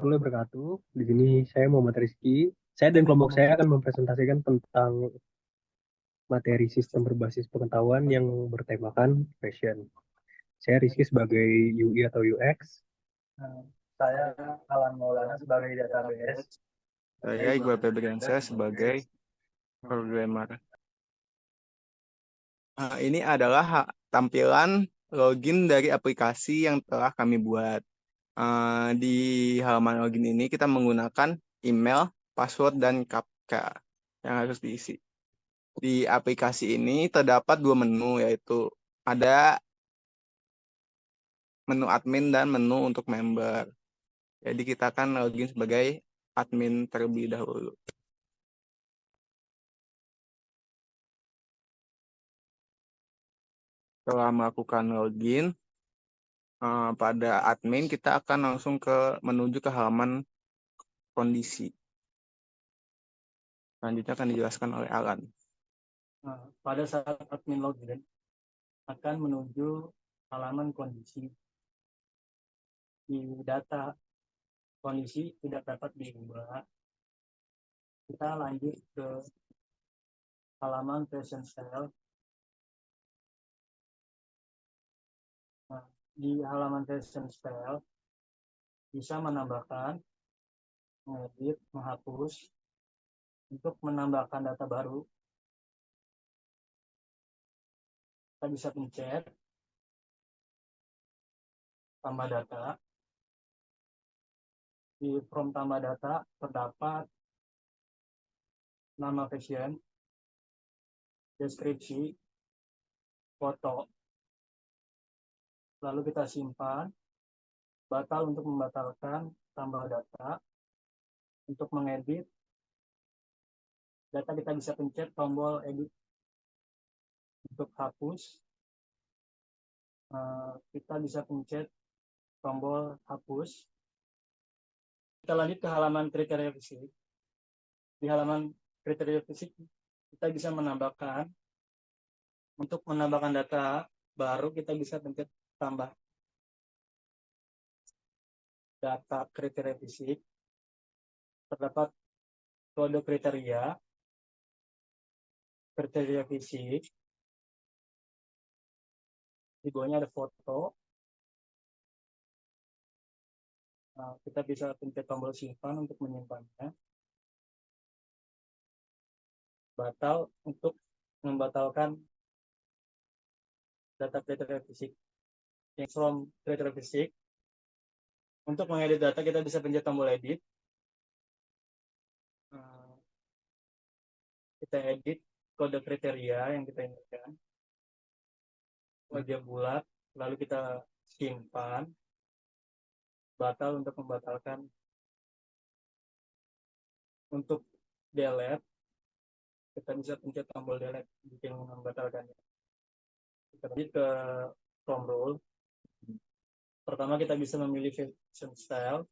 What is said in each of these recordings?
Warahmatullahi wabarakatuh. Di sini saya Muhammad Rizky. Saya dan kelompok saya akan mempresentasikan tentang materi sistem berbasis pengetahuan yang bertemakan fashion. Saya Rizky sebagai UI atau UX. Saya Alan Maulana sebagai database. Saya Iqbal Febriansyah sebagai programmer. Ini adalah tampilan login dari aplikasi yang telah kami buat. Di halaman login ini kita menggunakan email, password, dan CAPTCHA yang harus diisi. Di aplikasi ini terdapat dua menu, yaitu ada menu admin dan menu untuk member. Jadi kita akan login sebagai admin terlebih dahulu. Setelah melakukan login, pada admin kita akan langsung menuju ke halaman kondisi. Selanjutnya akan dijelaskan oleh Alan. Pada saat admin login akan menuju halaman kondisi. Di data kondisi tidak dapat diubah. Kita lanjut ke halaman fashion style. Di halaman fashion style bisa menambahkan, mengedit, menghapus. Untuk menambahkan data baru, kita bisa pencet tambah data. Di form tambah data terdapat nama fashion, deskripsi, foto. Lalu kita simpan, batal untuk membatalkan, tambah data. Untuk mengedit data kita bisa pencet tombol edit. Untuk hapus kita bisa pencet tombol hapus. Kita lanjut ke halaman kriteria fisik. Di halaman kriteria fisik kita bisa menambahkan, untuk menambahkan data baru kita bisa pencet tambah data kriteria fisik. Terdapat kode kriteria fisik. Di bawahnya ada foto. Kita bisa pencet tombol simpan untuk menyimpannya. Batal untuk membatalkan data kriteria fisik. Yang from kriteria fisik, untuk mengedit data kita bisa pencet tombol edit. Kita edit kode kriteria yang kita inginkan, wajah bulat, lalu kita simpan. Batal untuk membatalkan. Untuk delete kita bisa pencet tombol delete jika membatalkannya. Kita lanjut ke from rule. Pertama kita bisa memilih fashion style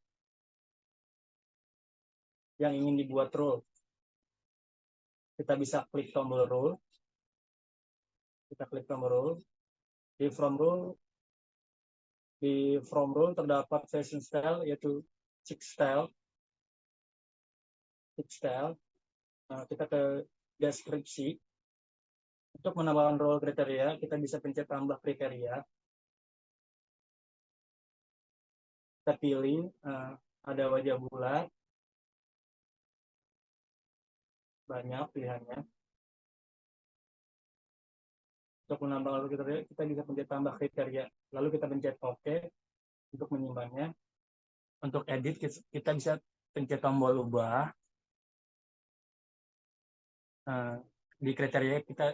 yang ingin dibuat rule. Kita bisa klik tombol rule. Kita klik tombol rule. Di from rule terdapat fashion style yaitu chic style. Kita ke deskripsi. Untuk menambahkan role kriteria kita bisa pencet tambah kriteria. Kita pilih ada wajah bulat, banyak pilihannya. Untuk menambahkan role kriteria kita bisa pencet tambah kriteria, lalu kita pencet OK untuk menyimpannya. Untuk edit kita bisa pencet tombol ubah. Di kriteria kita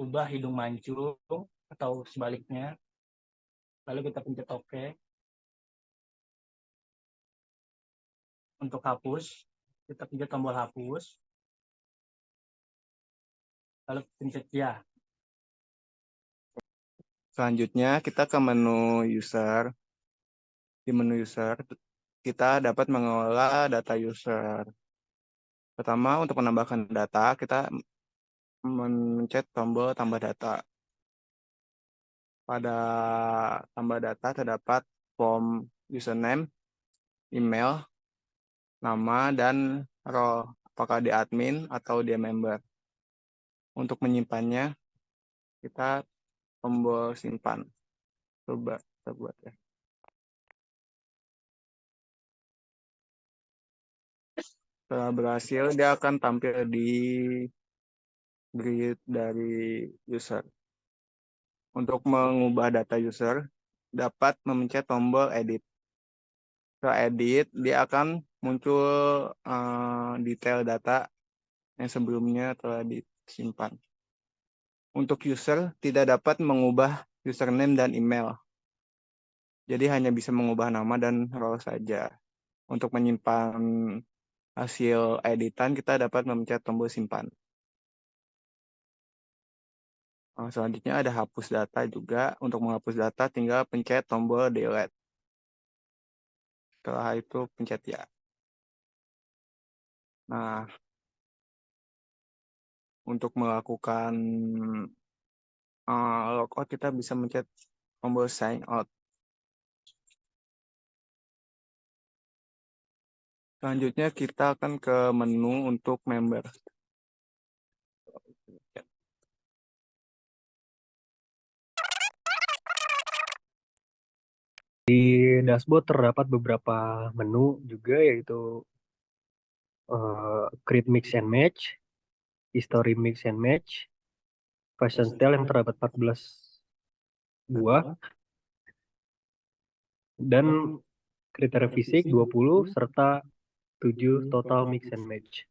ubah hidung mancung atau sebaliknya, lalu kita pencet OK. Untuk hapus kita pencet tombol hapus, lalu pencet ya. Selanjutnya kita ke menu user. Di menu user kita dapat mengelola data user. Pertama, untuk menambahkan data kita mencet tombol tambah data. Pada tambah data terdapat form username, email, nama dan role, apakah dia admin atau dia member. Untuk menyimpannya, kita tombol simpan. Coba kita buat ya. Setelah berhasil, dia akan tampil di grid dari user. Untuk mengubah data user, dapat memencet tombol edit. Setelah edit, dia akan muncul detail data yang sebelumnya telah disimpan. Untuk user, tidak dapat mengubah username dan email. Jadi hanya bisa mengubah nama dan role saja. Untuk menyimpan hasil editan, kita dapat memencet tombol simpan. Selanjutnya ada hapus data juga. Untuk menghapus data, tinggal pencet tombol delete. Setelah itu, pencet ya. Nah, untuk melakukan logout, kita bisa mencet tombol sign out. Selanjutnya, kita akan ke menu untuk member. Di dashboard terdapat beberapa menu juga, yaitu create mix and match, history mix and match, fashion style yang terdapat 14 buah, dan kriteria fisik 20, serta 7 total mix and match.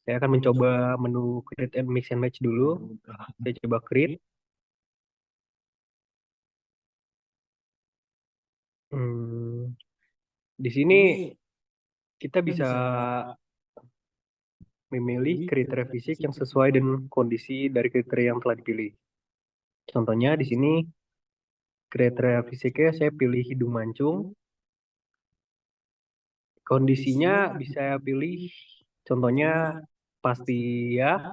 Saya akan mencoba menu create and mix and match dulu. Saya coba create. Di sini kita bisa memilih kriteria fisik yang sesuai dengan kondisi dari kriteria yang telah dipilih. Contohnya di sini kriteria fisiknya saya pilih hidung mancung. Kondisinya bisa saya pilih, contohnya pasti ya.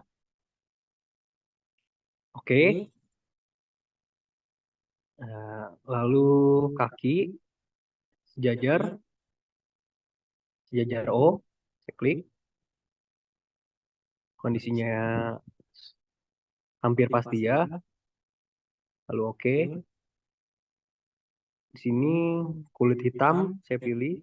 Oke. Lalu kaki sejajar O. Saya klik. Kondisinya hampir pasti ya. Lalu oke. Di sini kulit hitam saya pilih.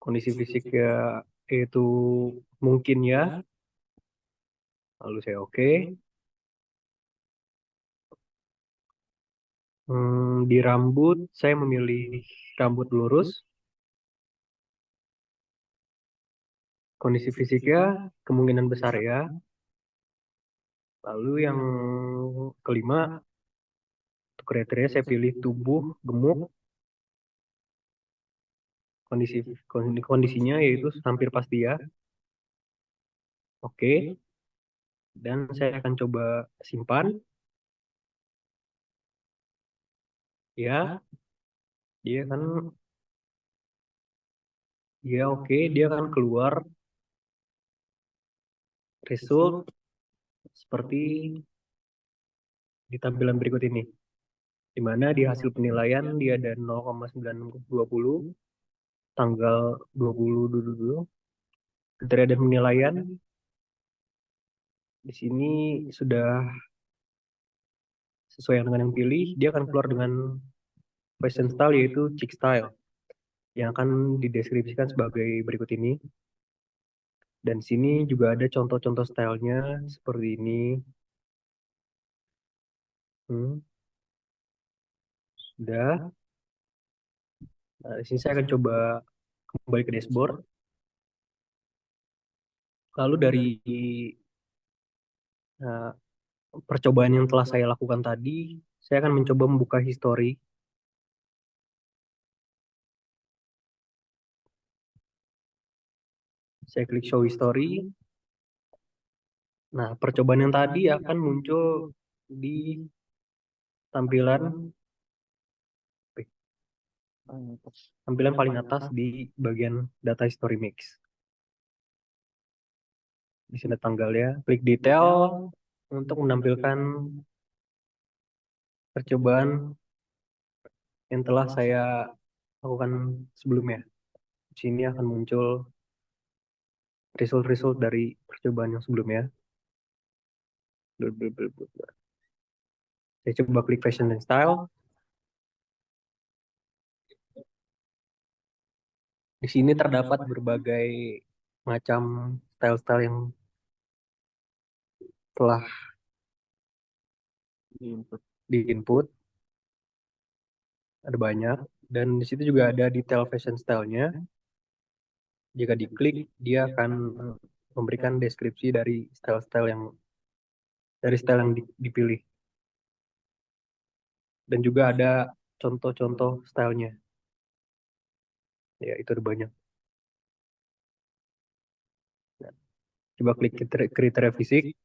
Kondisi fisiknya itu mungkin ya. Lalu saya oke. Di rambut saya memilih rambut lurus. Kondisi fisiknya kemungkinan besar ya. Lalu yang kelima, untuk kriteria saya pilih tubuh gemuk. Kondisinya yaitu hampir pasti ya. Oke. Dan saya akan coba simpan. Ya, dia kan oke, dia akan keluar result seperti di tampilan berikut ini, di mana di hasil penilaian dia ada 0,920, tanggal 20 kriteria dan penilaian. Di sini sudah sesuai dengan yang pilih, dia akan keluar dengan fashion style yaitu chic style yang akan dideskripsikan sebagai berikut ini. Dan sini juga ada contoh-contoh stylenya seperti ini. Sudah. Nah, di sini saya akan coba kembali ke dashboard. Lalu dari percobaan yang telah saya lakukan tadi, saya akan mencoba membuka history. Saya klik show history. Nah, percobaan yang tadi akan muncul di tampilan paling atas di bagian data history mix. Di sini tanggalnya, klik detail untuk menampilkan percobaan yang telah saya lakukan sebelumnya. Di sini akan muncul result-result dari percobaan yang sebelumnya. Saya coba klik fashion dan style. Di sini terdapat berbagai macam style-style yang telah di input. Ada banyak. Dan di situ juga ada detail fashion style-nya. Jika diklik, dia akan memberikan deskripsi dari style-style yang dipilih. Dan juga ada contoh-contoh stylenya. Ya, itu ada banyak. Nah, coba klik kriteria fisik.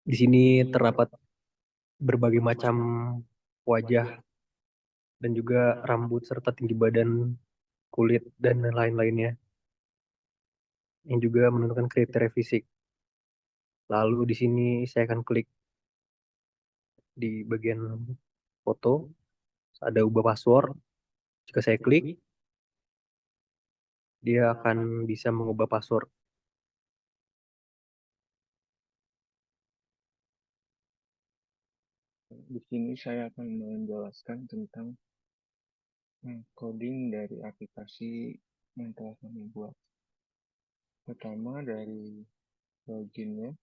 Di sini terdapat berbagai macam wajah dan juga rambut serta tinggi badan, kulit, dan lain-lainnya yang juga menentukan kriteria fisik. Lalu di sini saya akan klik di bagian foto, ada ubah password. Jika saya klik, dia akan bisa mengubah password. Di sini saya akan menjelaskan tentang coding dari aplikasi yang telah kami buat. Pertama dari loginnya.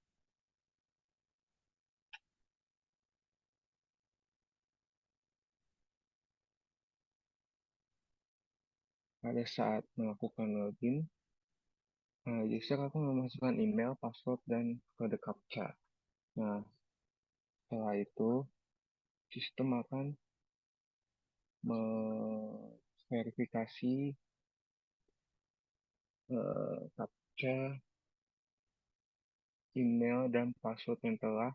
Pada saat melakukan login, user akan memasukkan email, password, dan kode captcha. Nah, setelah itu, sistem akan memverifikasi captcha, email, dan password yang telah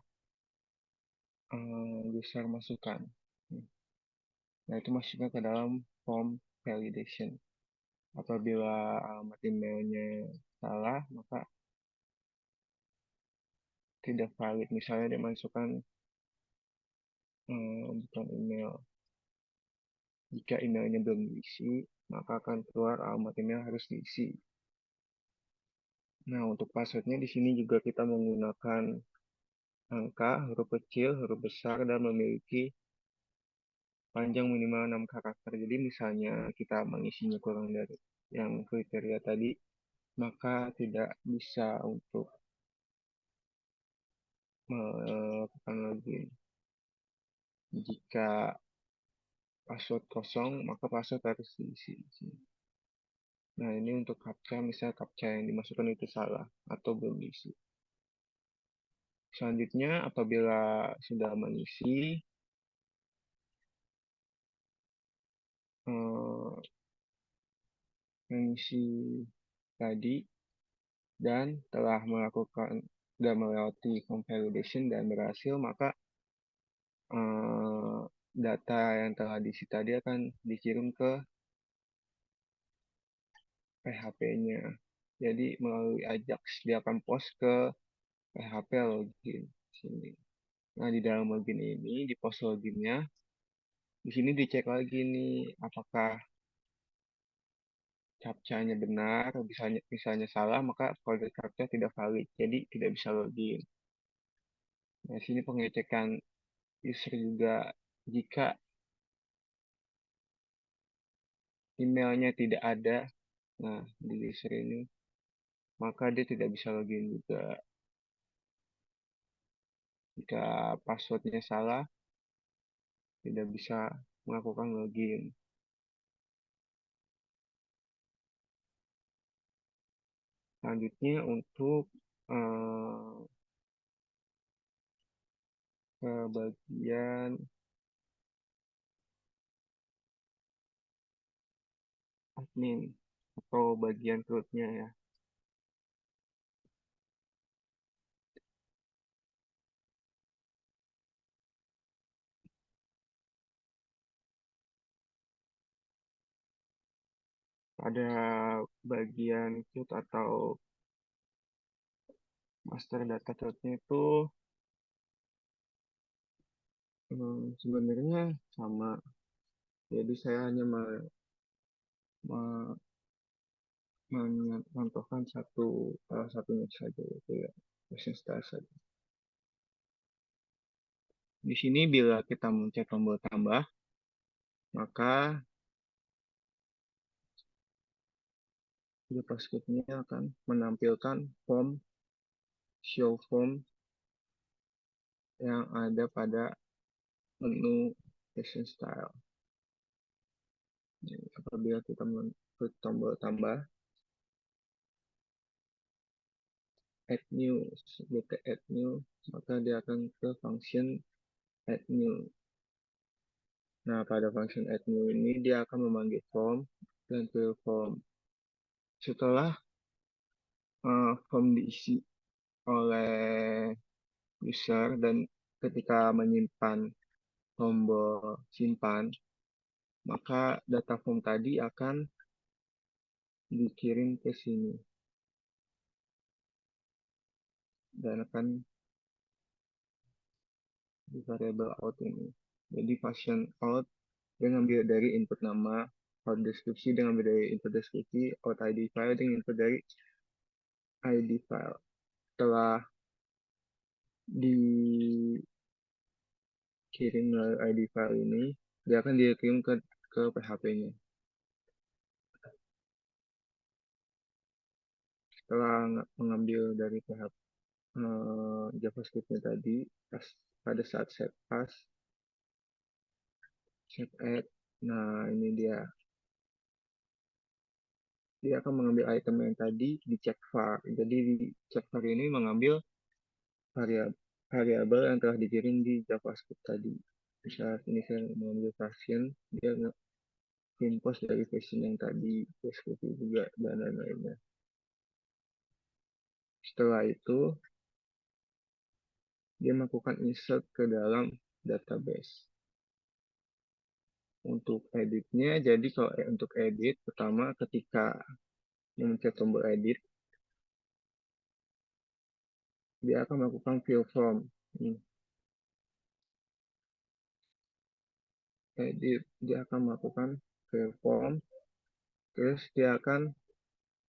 user masukkan. Nah, itu masuknya ke dalam form validation. Apabila alamat emailnya salah, maka tidak valid. Misalnya dia masukkan bukan email. Jika emailnya belum diisi, maka akan keluar alamat email harus diisi. Nah, untuk passwordnya di sini juga kita menggunakan angka, huruf kecil, huruf besar, dan memiliki panjang minimal 6 karakter. Jadi misalnya kita mengisinya kurang dari yang kriteria tadi, maka tidak bisa untuk melakukan login. Jika password kosong, maka password harus diisi di sini. Nah, ini untuk captcha, misalnya captcha yang dimasukkan itu salah atau belum diisi. Selanjutnya, apabila sudah mengisi tadi dan telah melewati form validation dan berhasil, maka data yang telah diisi tadi akan dikirim ke PHP-nya. Jadi melalui Ajax dia akan post ke PHP login sini. Nah, di dalam login ini, di post loginnya, di sini dicek lagi nih apakah captcha-nya benar, misalnya salah, maka kode captcha tidak valid, jadi tidak bisa login. Nah, sini pengecekan user juga, jika emailnya tidak ada, nah di user ini, maka dia tidak bisa login juga. Jika passwordnya salah, tidak bisa melakukan login. Selanjutnya untuk ke bagian admin atau bagian rootnya ya. Pada bagian root atau master data rootnya itu Sebenarnya sama. Jadi saya hanya me- mencontohkan salah satunya saja, yaitu ya question style saja. Di sini bila kita mencet tombol tambah, maka JavaScript-nya akan menampilkan show form yang ada pada menu question style. Jadi, apabila kita menklik tombol tambah, add new, kita add new, maka dia akan ke function add new. Nah, pada function add new ini dia akan memanggil form dan fill form. Setelah form diisi oleh user dan ketika menyimpan tombol simpan, maka data form tadi akan dikirim ke sini dan akan di variable out ini. Jadi function out dia ngambil dari input nama, out deskripsi dia ngambil dari input deskripsi, out ID file dia input dari ID file. Setelah dikirim melalui ID file ini, dia akan dikirim ke PHP-nya. Setelah mengambil dari PHP JavaScript-nya tadi, pada saat set pass, set add, nah ini dia akan mengambil item yang tadi di check var. Jadi di check var ini mengambil variabel yang telah dikirim di JavaScript tadi. Saat ini saya mengambil version, dia import dari version yang tadi, deskripsi juga, dan lain-lainnya. Setelah itu, dia melakukan insert ke dalam database. Untuk editnya, jadi kalau untuk edit, pertama ketika memencet tombol edit, dia akan melakukan fill form. Edit, dia akan melakukan fill form, terus dia akan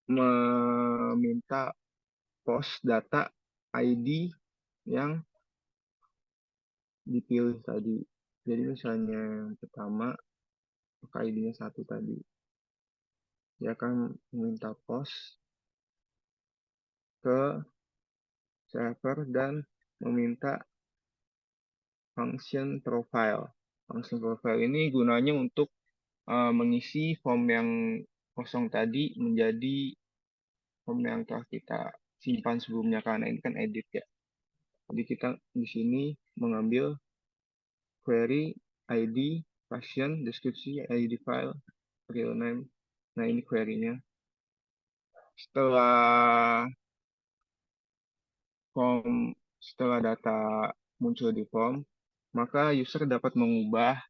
meminta post data ID yang dipilih tadi. Jadi misalnya yang pertama, maka ID-nya 1 tadi. Dia akan meminta post ke server dan meminta function profile. Function profile ini gunanya untuk mengisi form yang kosong tadi menjadi form yang telah kita simpan sebelumnya, karena ini kan edit ya. Jadi kita di sini mengambil query ID, passion, deskripsi, ID file, real name. Nah ini query-nya. Setelah data muncul di form, maka user dapat mengubah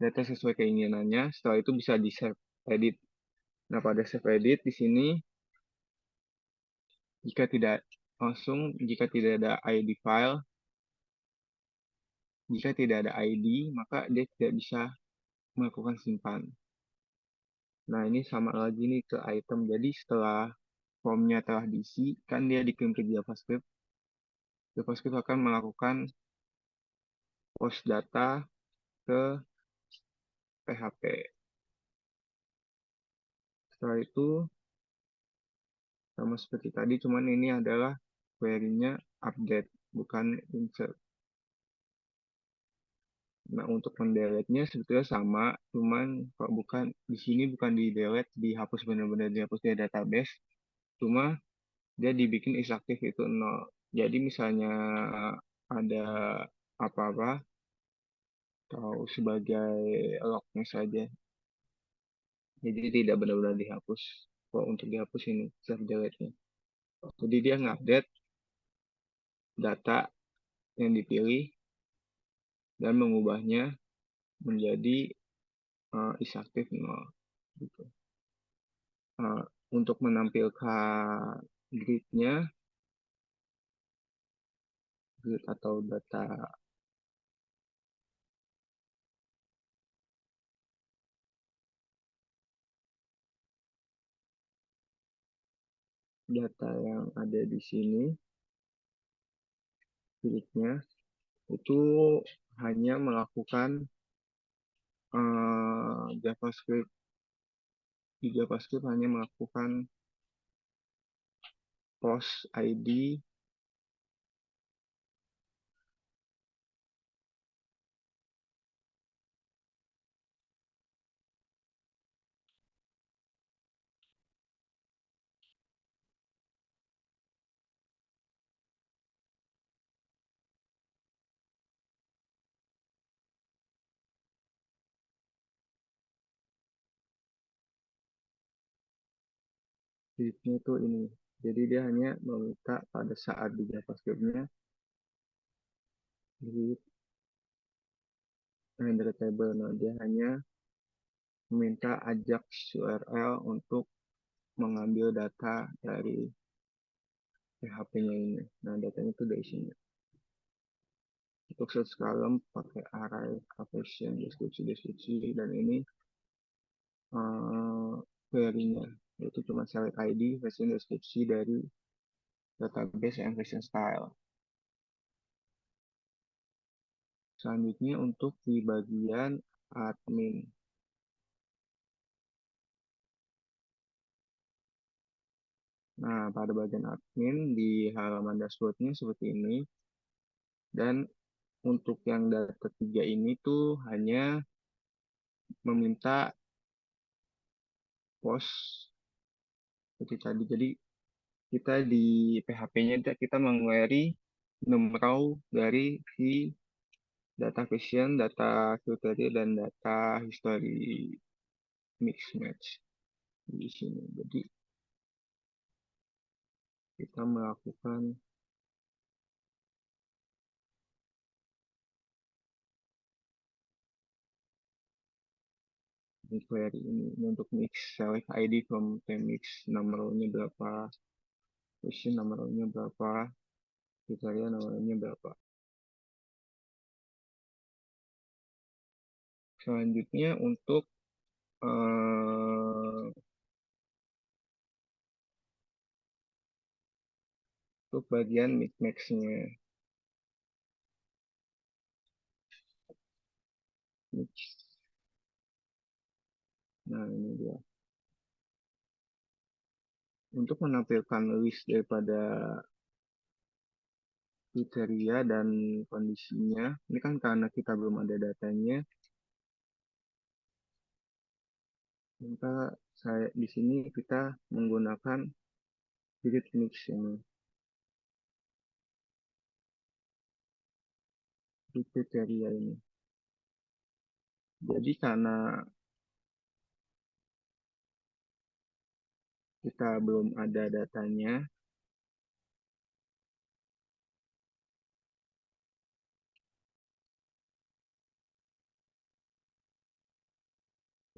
data sesuai keinginannya. Setelah itu bisa di save edit. Nah, pada save edit di sini jika tidak ada ID file, jika tidak ada ID, maka dia tidak bisa melakukan simpan. Nah, ini sama lagi nih ke item. Jadi setelah formnya telah diisi, kan dia dikirim ke JavaScript. JavaScript akan melakukan post data ke PHP. Setelah itu, sama seperti tadi, cuman ini adalah query-nya update, bukan insert. Nah, untuk mendelete-nya sebetulnya sama, cuman kalau bukan di sini bukan di delete, dihapus benar-benar dihapus dari database. Cuma dia dibikin is aktif itu 0. Jadi misalnya ada apa-apa atau sebagai lognya saja. Jadi tidak benar-benar dihapus. Kalau untuk dihapus ini self delete-nya. Jadi dia ngupdate data yang dipilih dan mengubahnya menjadi is aktif 0. Gitu. Untuk menampilkan grid-nya, grid atau data data yang ada di sini, filiknya itu hanya melakukan JavaScript. Di JavaScript hanya melakukan post ID filiknya itu ini. Jadi dia hanya meminta pada saat di JavaScript-nya di render table. Nah, dia hanya meminta Ajax URL untuk mengambil data dari PHP-nya ini. Nah, datanya itu dari sini. Untuk search column pakai array, caption, deskripsi, dan ini query-nya. Itu cuma select ID, version deskripsi dari database and version style. Selanjutnya untuk di bagian admin. Nah, pada bagian admin di halaman dashboard-nya seperti ini. Dan untuk yang data 3 ini tuh hanya meminta post seperti tadi. Jadi kita di PHP-nya kita meng-query nomor dari si data question, data kriteria, dan data history mix match di sini. Jadi kita melakukan query ini untuk mix select ID from mix, nomornya berapa, question nomornya berapa, kriteria nomornya berapa. Selanjutnya untuk bagian mix match-nya. Mix. Nah, ini dia. Untuk menampilkan list daripada kriteria dan kondisinya, ini kan karena kita belum ada datanya, maka di sini kita menggunakan grid mix ini, di kriteria ini. Jadi karena kita belum ada datanya,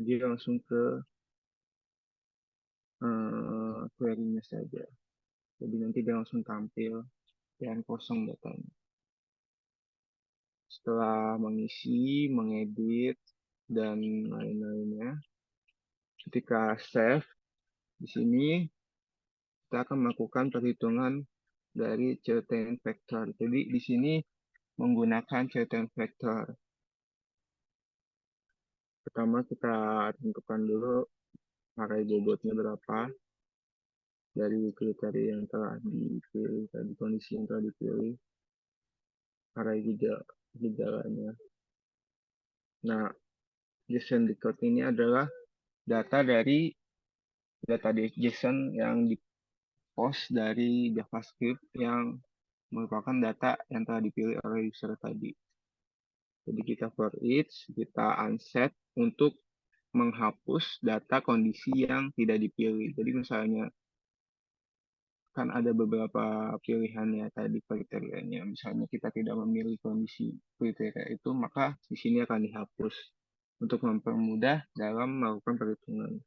dia langsung ke query-nya saja. Jadi nanti dia langsung tampil yang kosong datanya. Setelah mengisi, mengedit, dan lain-lainnya, ketika save, di sini kita akan melakukan perhitungan dari certain vector. Jadi di sini menggunakan certain vector. Pertama kita tentukan dulu array bobotnya berapa dari kriteria yang telah dipilih, tadi kondisi yang telah dipilih, array gejalanya. Nah, JSON record ini adalah data dari data JSON yang di-post dari JavaScript yang merupakan data yang telah dipilih oleh user tadi. Jadi kita for each, kita unset untuk menghapus data kondisi yang tidak dipilih. Jadi misalnya kan ada beberapa pilihan ya tadi kriterianya. Misalnya kita tidak memilih kondisi kriteria itu, maka di sini akan dihapus untuk mempermudah dalam melakukan perhitungan.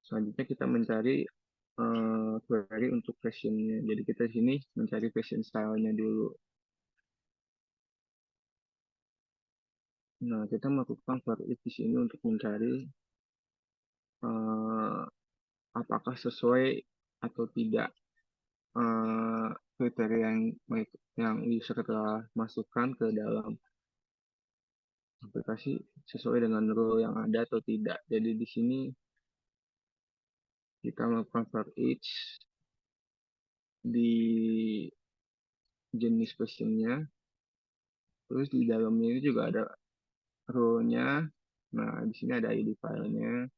Selanjutnya kita mencari query untuk fashionnya. Jadi kita di sini mencari fashion style-nya dulu. Nah, kita melakukan for each di sini untuk mencari apakah sesuai atau tidak kriteria yang user telah masukkan ke dalam aplikasi sesuai dengan rule yang ada atau tidak. Jadi di sini kita melakukan for each di jenis questionnya, terus di dalamnya ini juga ada rule-nya. Nah, di sini ada ID filenya.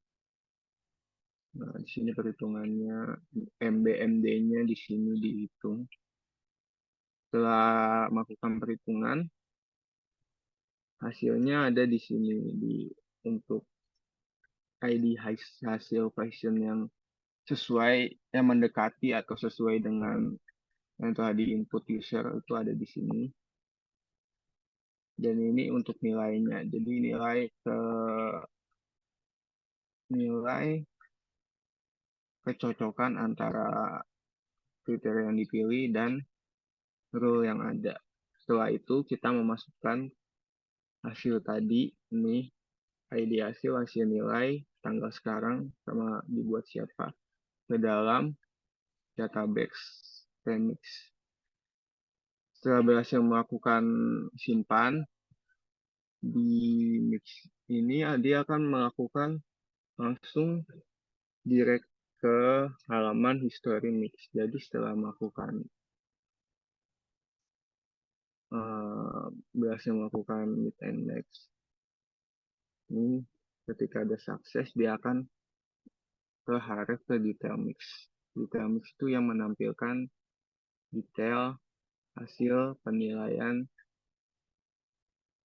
Nah, di sini perhitungannya, MBMD-nya di sini dihitung. Setelah melakukan perhitungan, hasilnya ada di sini untuk ID hasil question yang sesuai, yang mendekati atau sesuai dengan yang telah di input user itu ada di sini. Dan ini untuk nilainya. Jadi nilai kecocokan antara kriteria yang dipilih dan rule yang ada. Setelah itu kita memasukkan hasil tadi, ini ID hasil nilai, tanggal sekarang, sama dibuat siapa, ke dalam database Remix. Setelah berhasil melakukan simpan, di Mix ini dia akan melakukan langsung direct ke halaman history Mix. Jadi setelah melakukan berhasil melakukan meet and match ini, ketika ada sukses dia akan ke detail mix. Detail mix itu yang menampilkan detail hasil penilaian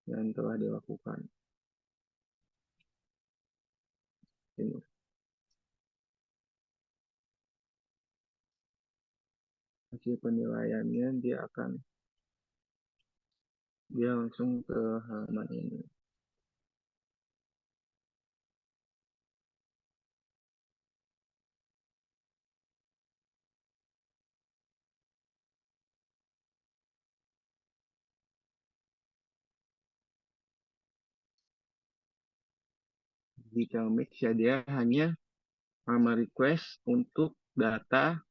yang telah dilakukan. Ini hasil penilaiannya dia langsung ke halaman ini. Detail mix ya, dia hanya request untuk data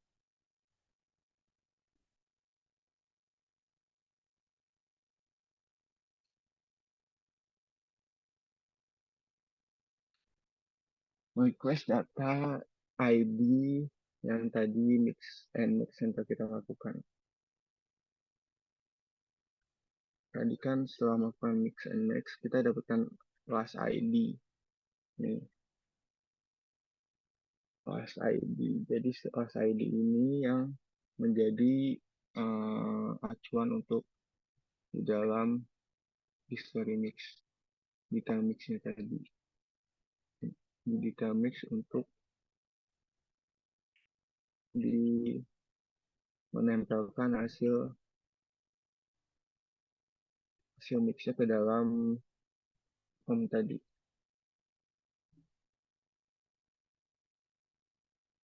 ID yang tadi mix and match center kita lakukan. Tadi kan setelah melakukan mix and match kita dapatkan class ID. Nih, class ID. Jadi class ID ini yang menjadi acuan untuk di dalam history mix, detail mixnya tadi. Di detail mix untuk menempelkan hasil mixnya ke dalam home tadi.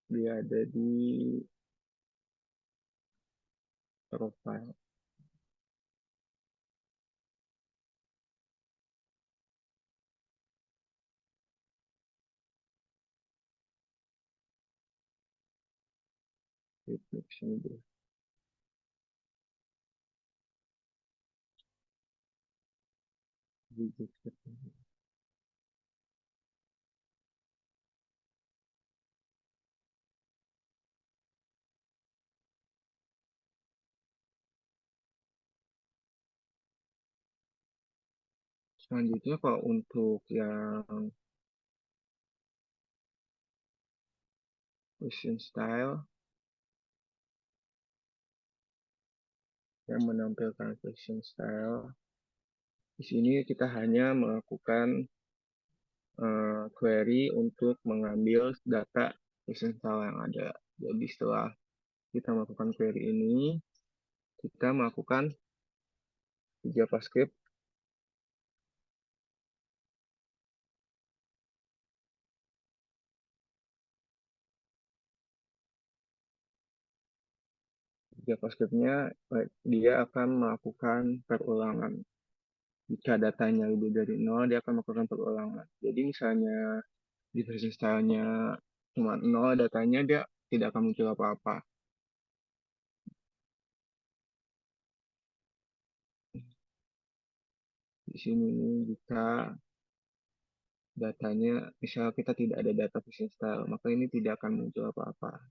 Dia ada di profile. Reflection dulu. Selanjutnya kalau untuk yang question style, yang menampilkan question style, di sini kita hanya melakukan query untuk mengambil data question style yang ada. Jadi setelah kita melakukan query ini, kita melakukan JavaScript JavaScript-nya dia akan melakukan perulangan. Jika datanya lebih dari 0, dia akan melakukan perulangan. Jadi misalnya di versi style-nya cuma 0 datanya, dia tidak akan muncul apa-apa. Di sini jika datanya, misal kita tidak ada data fishing style, maka ini tidak akan muncul apa-apa.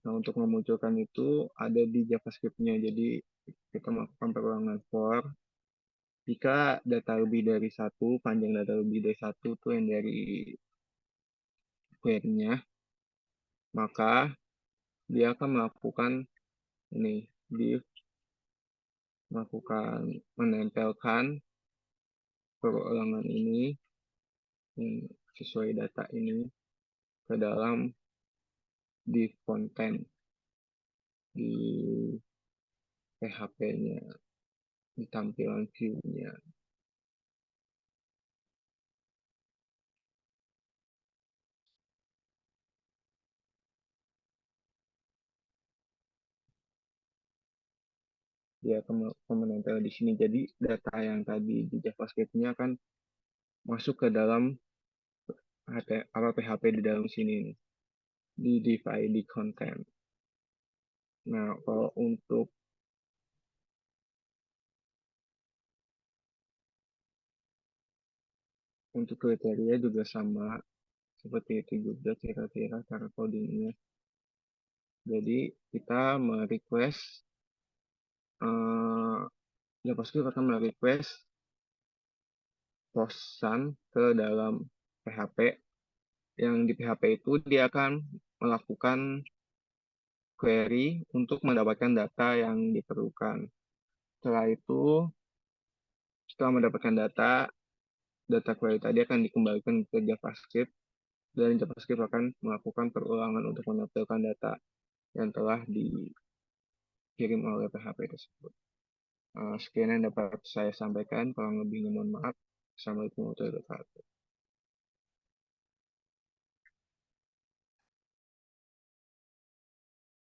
Nah, untuk memunculkan itu ada di JavaScript-nya. Jadi kita melakukan perulangan for. Jika data lebih dari satu, panjang data lebih dari satu itu yang dari query-nya, maka dia akan melakukan ini, div, melakukan menempelkan perulangan ini yang sesuai data ini ke dalam div content di PHP-nya, di tampilan view-nya. Dia akan menempel di sini. Jadi data yang tadi di JavaScript-nya akan masuk ke dalam PHP di dalam sini nih, di div ID content. Nah, kalau untuk kriteria juga sama seperti itu juga kira-kira cara codingnya. Jadi kita merequest JavaScript akan merequest posan ke dalam PHP. Yang di PHP itu dia akan melakukan query untuk mendapatkan data yang diperlukan. Setelah itu, setelah mendapatkan data query tadi akan dikembalikan ke JavaScript, dan JavaScript akan melakukan perulangan untuk menampilkan data yang telah dikirim oleh PHP tersebut. Sekian yang dapat saya sampaikan, kurang lebihnya mohon maaf. Assalamualaikum warahmatullahi wabarakatuh.